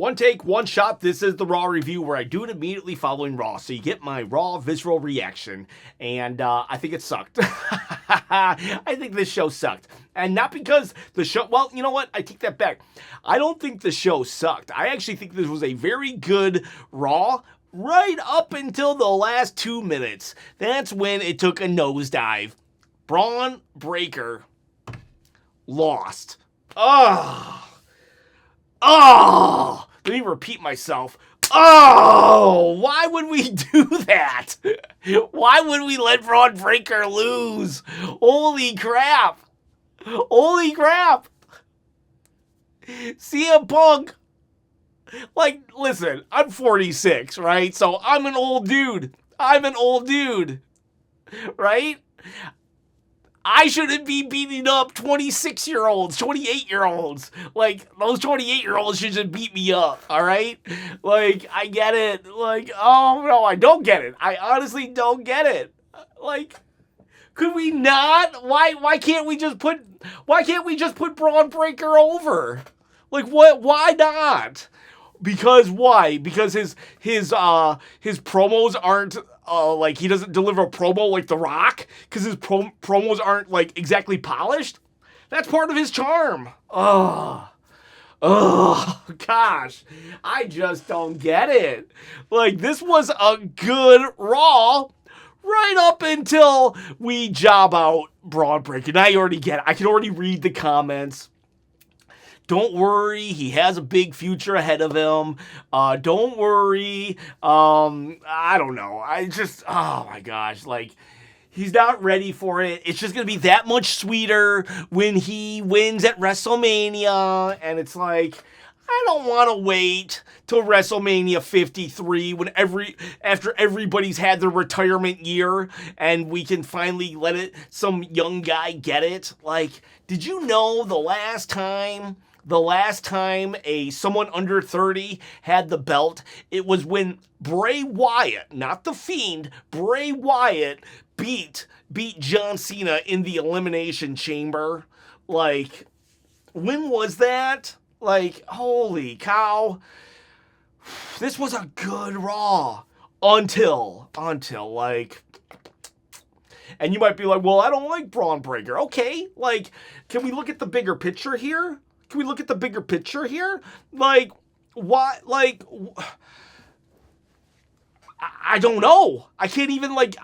One take, one shot. This is the Raw review where I do it immediately following Raw. So you get my raw, visceral reaction. And I think it sucked. I think this show sucked. And not because the show... Well, you know what? I take that back. I don't think the show sucked. I actually think this was a very good Raw right up until the last 2 minutes. That's when it took a nosedive. Braun Breaker lost. Let me repeat myself. Why would we do that? Why would we let Braun Breaker lose? Holy crap. CM Punk. Like, listen, I'm 46, right? So I'm an old dude. Right? I shouldn't be beating up 26-year-olds, 28-year-olds. Like, those 28-year-olds should just beat me up, all right? Like, I get it. Like, oh, no, I don't get it. I honestly don't get it. Like, could we not? Why can't we just put Braun Breaker over? Like, what? Why not? Because why? Because his promos aren't like he doesn't deliver a promo like The Rock because his promos aren't like exactly polished. That's part of his charm. Oh gosh, I just don't get it. Like, this was a good Raw right up until we job out Braun Breaker. And I already get it. I can already read the comments. Don't worry, he has a big future ahead of him. Don't worry. I don't know. Oh my gosh, like, he's not ready for it. It's just going to be that much sweeter when he wins at WrestleMania. And it's like, I don't want to wait till WrestleMania 53 when after everybody's had their retirement year and we can finally let some young guy get it. Like, did you know the last time someone under 30 had the belt, it was when Bray Wyatt, not The Fiend, Bray Wyatt beat John Cena in the Elimination Chamber. Like, when was that? Like, holy cow. This was a good Raw. Until, like... And you might be like, well, I don't like Braun Breaker. Okay, like, can we look at the bigger picture here? Like, why, like... I don't know. I can't even, like,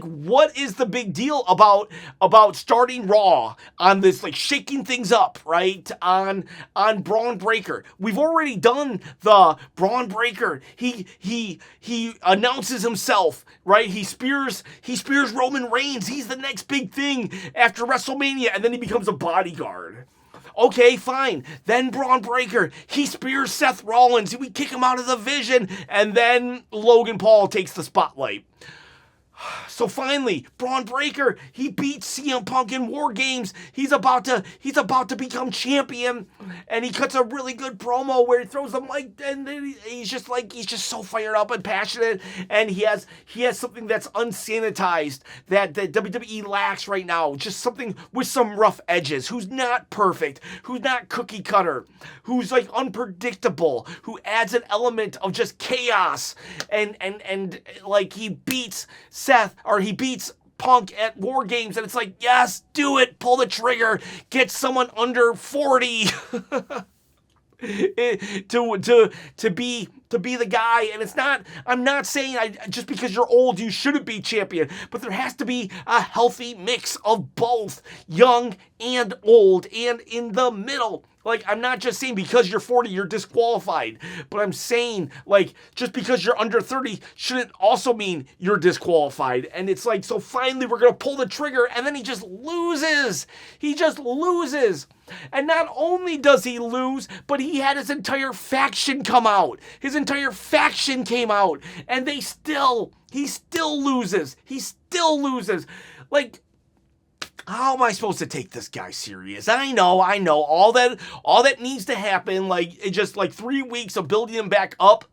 what is the big deal about starting Raw on this, like, shaking things up, right? On Braun Breaker. We've already done the Braun Breaker. He announces himself, right? He spears Roman Reigns. He's the next big thing after WrestleMania, and then he becomes a bodyguard. Okay, fine. Then Braun Breaker, he spears Seth Rollins. We kick him out of the division. And then Logan Paul takes the spotlight. So finally, Braun Breaker, he beats CM Punk in War Games. He's about to become champion, and he cuts a really good promo where he throws the mic, and he's just so fired up and passionate, and he has something that's unsanitized that WWE lacks right now. Just something with some rough edges. Who's not perfect, who's not cookie cutter, who's like unpredictable, who adds an element of just chaos, and like he beats Seth, or he beats Punk at War Games, and it's like, yes, do it, pull the trigger, get someone under 40 to be the guy. And it's not, I'm not saying just because you're old you shouldn't be champion, but there has to be a healthy mix of both young and old and in the middle. Like, I'm not just saying because you're 40, you're disqualified. But I'm saying, like, just because you're under 30 shouldn't also mean you're disqualified. And it's like, so finally we're going to pull the trigger, and then he just loses. And not only does he lose, but he had his entire faction come out. His entire faction came out. And he still loses. Like, how am I supposed to take this guy serious? I know. All that needs to happen, like, it's just like 3 weeks of building him back up,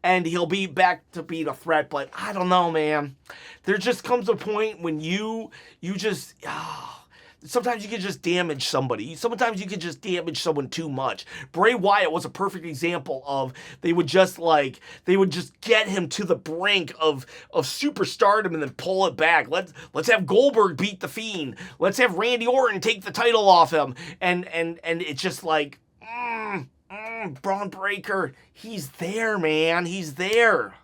and he'll be back to being a threat. But I don't know, man. There just comes a point when you just, sometimes you can just damage somebody. Sometimes you can just damage someone too much. Bray Wyatt was a perfect example of they would just get him to the brink of superstardom and then pull it back. Let's have Goldberg beat the Fiend. Let's have Randy Orton take the title off him. And it's just like, Braun Breaker, he's there, man. He's there.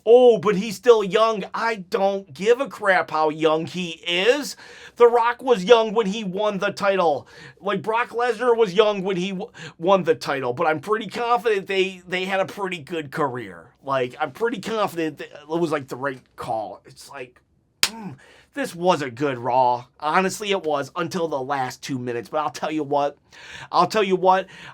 Oh, but he's still young. I don't give a crap how young he is. The Rock was young when he won the title. Like, Brock Lesnar was young when he won the title. But I'm pretty confident they had a pretty good career. Like, I'm pretty confident that it was, like, the right call. It's like, this was a good Raw. Honestly, it was until the last 2 minutes. But I'll tell you what.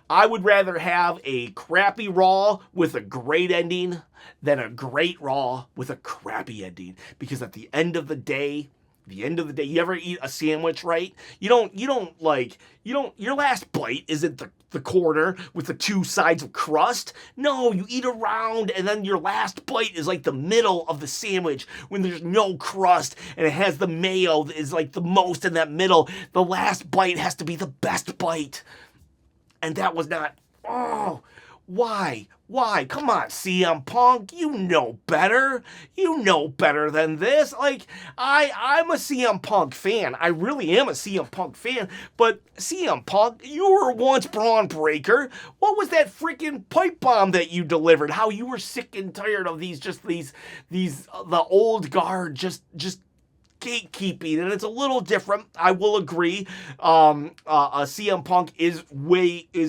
I would rather have a crappy Raw with a great ending than a great Raw with a crappy ending. Because at the end of the day, you ever eat a sandwich, right? Your last bite isn't the corner with the two sides of crust. No, you eat around, and then your last bite is like the middle of the sandwich when there's no crust, and it has the mayo that is like the most in that middle. The last bite has to be the best bite. And that was not, why? Come on, CM Punk. You know better. You know better than this. Like, I'm a CM Punk fan. I really am a CM Punk fan. But CM Punk, you were once Braun Breaker. What was that freaking pipe bomb that you delivered? How you were sick and tired of the old guard just gatekeeping, and it's a little different. I will agree. CM Punk is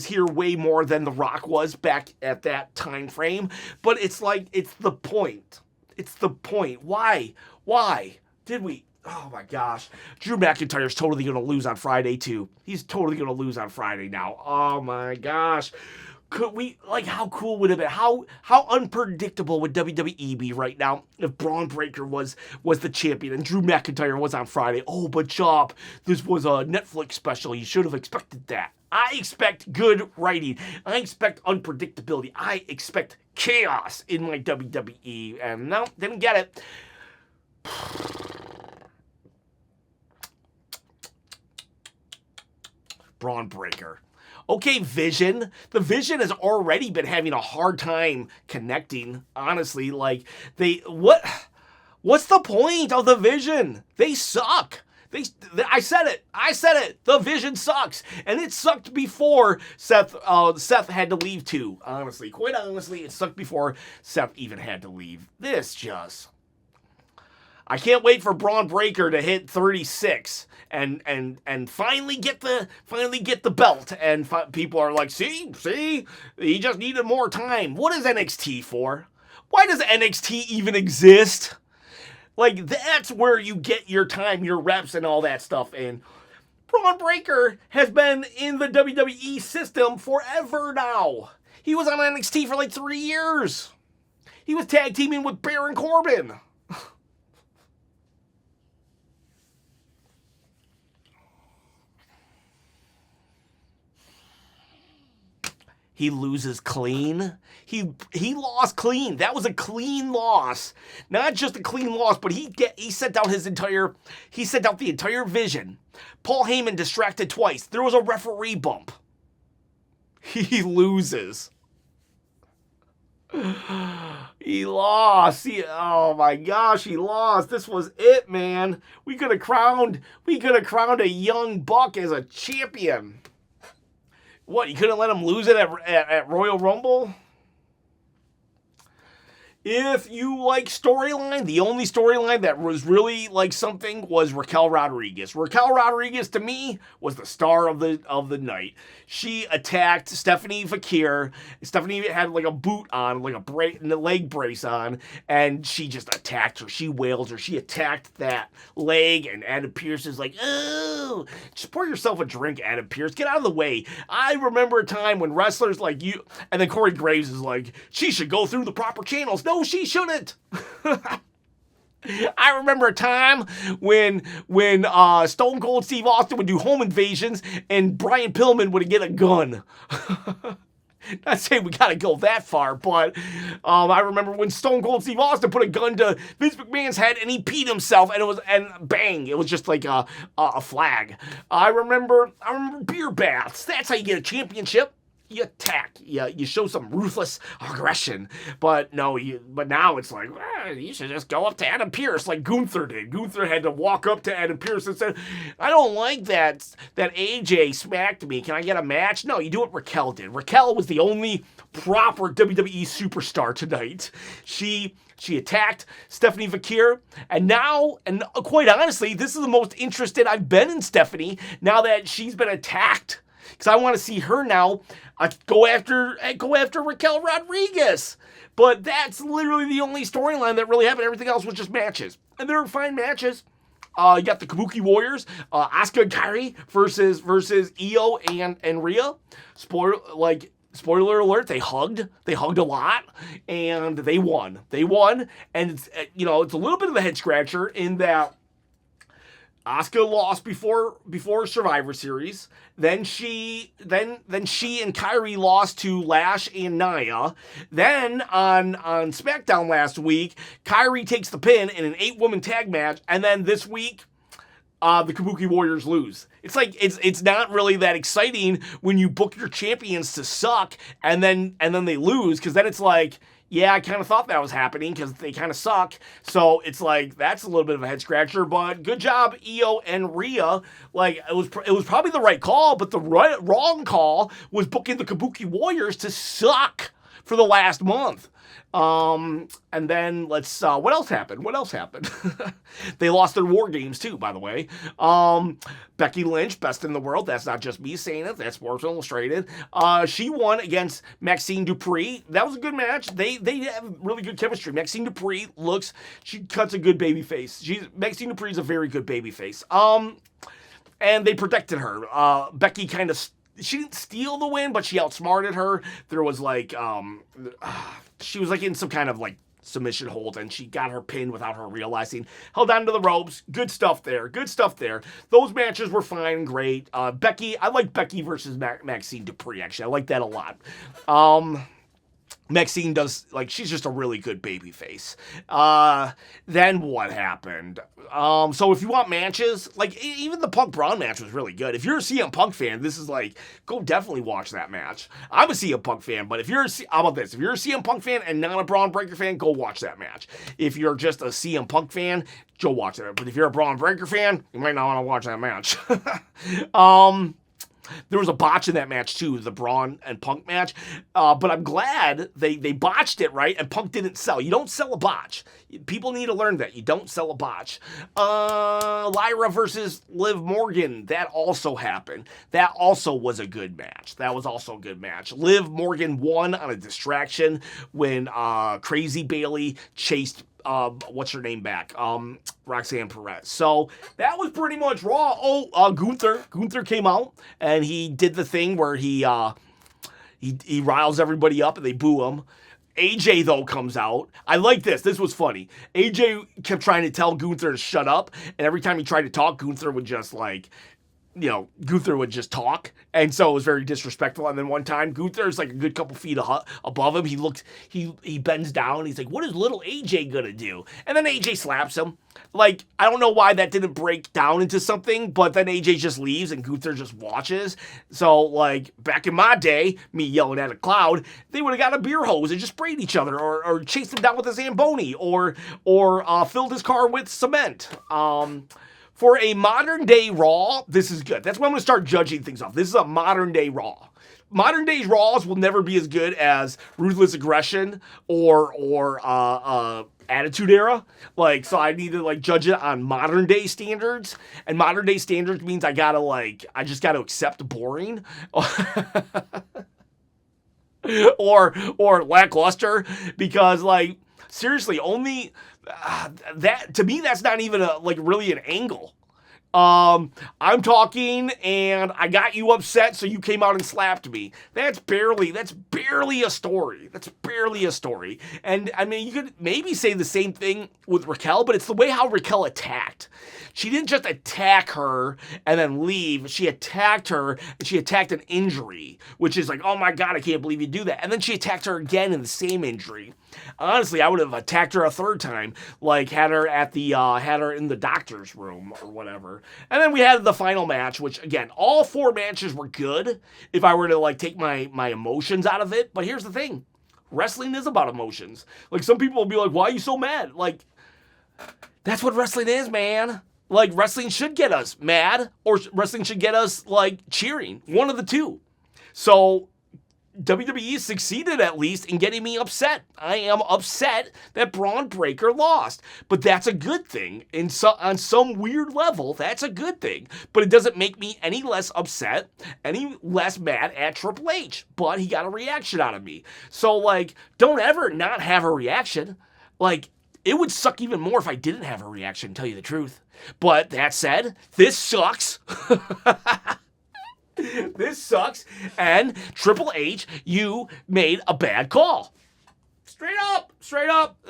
here way more than The Rock was back at that time frame. But it's like, it's the point. Why did we? Oh my gosh. Drew McIntyre's totally going to lose on Friday too. He's totally going to lose on Friday now. Oh my gosh. Could we, like, how cool would it be? How unpredictable would WWE be right now if Braun Breaker was the champion and Drew McIntyre was on Friday? Oh, but Chop, this was a Netflix special. You should have expected that. I expect good writing. I expect unpredictability. I expect chaos in my WWE. And no, didn't get it. Braun Breaker. Okay, Vision. The Vision has already been having a hard time connecting, honestly. Like, what's the point of the Vision? They suck. I said it. The Vision sucks. And it sucked before Seth had to leave too, honestly. Quite honestly, it sucked before Seth even had to leave. I can't wait for Braun Breaker to hit 36 and finally get the belt. And people are like, see, he just needed more time. What is NXT for? Why does NXT even exist? Like, that's where you get your time, your reps, and all that stuff. And Braun Breaker has been in the WWE system forever now. He was on NXT for like 3 years. He was tag teaming with Baron Corbin. He loses clean. He lost clean. That was a clean loss. Not just a clean loss, but he sent out the entire Vision. Paul Heyman distracted twice. There was a referee bump. He loses. He lost. Oh my gosh, he lost. This was it, man. We could have crowned a young buck as a champion. What, you couldn't let him lose it at Royal Rumble? If you like storyline, the only storyline that was really like something was Raquel Rodriguez. Raquel Rodriguez, to me, was the star of the night. She attacked Stephanie Fakir. Stephanie had like a boot on, like a leg brace on, and she just attacked her. She wailed her. She attacked that leg, and Adam Pearce is like, oh, just pour yourself a drink, Adam Pearce. Get out of the way. I remember a time when wrestlers like you, and then Corey Graves is like, she should go through the proper channels. No, she shouldn't. I remember a time when Stone Cold Steve Austin would do home invasions and Brian Pillman would get a gun. Not saying we gotta go that far, but I remember when Stone Cold Steve Austin put a gun to Vince McMahon's head and he peed himself, and bang, it was just like a flag. I remember beer baths. That's how you get a championship. You attack, you show some ruthless aggression, but now it's like, you should just go up to Adam Pearce like Gunther did. Gunther had to walk up to Adam Pearce and said, I don't like that AJ smacked me. Can I get a match? No, you do what Raquel did. Raquel was the only proper WWE superstar tonight. She attacked Stephanie Vakir, and quite honestly, this is the most interested I've been in Stephanie now that she's been attacked. Because I want to see her now go after Raquel Rodriguez. But that's literally the only storyline that really happened. Everything else was just matches. And they were fine matches. You got the Kabuki Warriors, Asuka and Kairi versus Io and Rhea. Spoiler alert, they hugged a lot, and they won. And it's a little bit of a head scratcher in that Asuka lost before Survivor Series. Then she and Kairi lost to Lash and Nia. Then on SmackDown last week, Kairi takes the pin in an 8-woman tag match, and then this week, the Kabuki Warriors lose. It's like it's not really that exciting when you book your champions to suck and then they lose, because then it's like, yeah, I kind of thought that was happening because they kind of suck. So it's like, that's a little bit of a head scratcher, but good job, Io and Rhea. Like, it was probably the right call, but the wrong call was booking the Kabuki Warriors to suck for the last month. And then what else happened? They lost their War Games too, by the way. Becky Lynch, best in the world. That's not just me saying it. That's Sports Illustrated. She won against Maxine Dupree. That was a good match. They have really good chemistry. Maxine Dupree she cuts a good baby face. Maxine Dupree is a very good baby face. And they protected her. Becky she didn't steal the win, but she outsmarted her. There was she was in some kind of submission hold, and she got her pin without her realizing. Held on to the ropes. Good stuff there. Those matches were fine and great. Becky, I like Becky versus Maxine Dupree, actually. I like that a lot. Maxine does, she's just a really good baby face. Then what happened? So if you want matches, even the Punk Braun match was really good. If you're a CM Punk fan, this is go definitely watch that match. I'm a CM Punk fan, but how about this? If you're a CM Punk fan and not a Braun Breaker fan, go watch that match. If you're just a CM Punk fan, go watch it. But if you're a Braun Breaker fan, you might not want to watch that match. There was a botch in that match too, the Braun and Punk match. But I'm glad they botched it, right? And Punk didn't sell. You don't sell a botch. People need to learn that. You don't sell a botch. Lyra versus Liv Morgan. That also happened. That also was a good match. Liv Morgan won on a distraction when Crazy Bayley chased what's her name back? Roxanne Perez. So that was pretty much Raw. Gunther came out and he did the thing where he riles everybody up and they boo him. AJ, though, comes out. I like this. This was funny. AJ kept trying to tell Gunther to shut up, and every time he tried to talk, Gunther would just talk, and so it was very disrespectful. And then one time, Gunther's a good couple feet above him. He bends down. He's like, "What is little AJ gonna do?" And then AJ slaps him. I don't know why that didn't break down into something, but then AJ just leaves and Gunther just watches. So, back in my day, me yelling at a cloud, they would have got a beer hose and just sprayed each other, or chased him down with a Zamboni, or filled his car with cement. For a modern day Raw, this is good. That's when I'm going to start judging things off. This is a modern day Raw. Modern day Raws will never be as good as Ruthless Aggression or Attitude Era. So I need to judge it on modern day standards. And modern day standards means I just gotta accept boring. or lackluster, because seriously, only that, to me, that's not even really an angle. I'm talking and I got you upset, so you came out and slapped me. That's barely a story. That's barely a story. And I mean, you could maybe say the same thing with Raquel, but it's the way how Raquel attacked. She didn't just attack her and then leave. She attacked her and she attacked an injury, which is like, oh my God, I can't believe you do that. And then she attacked her again in the same injury. Honestly, I would have attacked her a third time, like had her in the doctor's room or whatever. And then we had the final match, which again, all 4 matches were good if I were to like take my emotions out of it. But here's the thing. Wrestling is about emotions. Like some people will be like, why are you so mad? Like, that's what wrestling is, man. Like wrestling should get us mad or wrestling should get us like cheering. One of the two. So WWE succeeded at least in getting me upset. I am upset that Braun Breaker lost, but that's a good thing. On some weird level, that's a good thing. But it doesn't make me any less upset, any less mad at Triple H. But he got a reaction out of me. So, like, don't ever not have a reaction. Like, it would suck even more if I didn't have a reaction, to tell you the truth. But that said, this sucks. This sucks, and Triple H, you made a bad call. Straight up.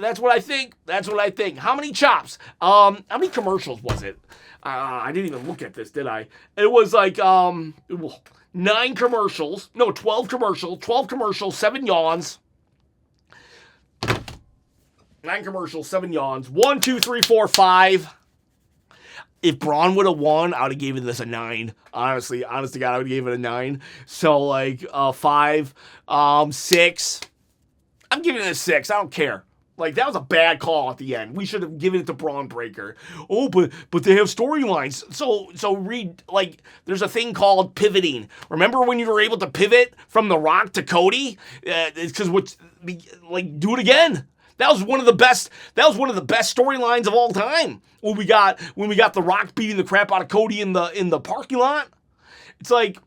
That's what I think. How many chops? How many commercials was it? I didn't even look at this, did I? It was like 9 commercials. No, 12 commercials. 12 commercials, 7 yawns. 9 commercials, 7 yawns. 1, 2, 3, 4, 5. If Braun would have won, I would have given this a 9. Honestly, honest to God, I would have given it a 9. So, like, 5, 6. I'm giving it a 6. I don't care. Like, that was a bad call at the end. We should have given it to Braun Breaker. Oh, but they have storylines. So read, like, there's a thing called pivoting. Remember when you were able to pivot from The Rock to Cody? It's because, do it again. That was one of the best storylines of all time. When we got The Rock beating the crap out of Cody in the parking lot. It's like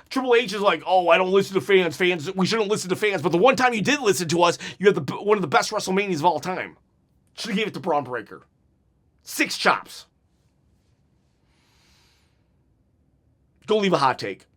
Triple H is like, oh, I don't listen to fans. We shouldn't listen to fans. But the one time you did listen to us, you had one of the best WrestleManias of all time. Should have gave it to Braun Breaker. 6 chops. Go leave a hot take.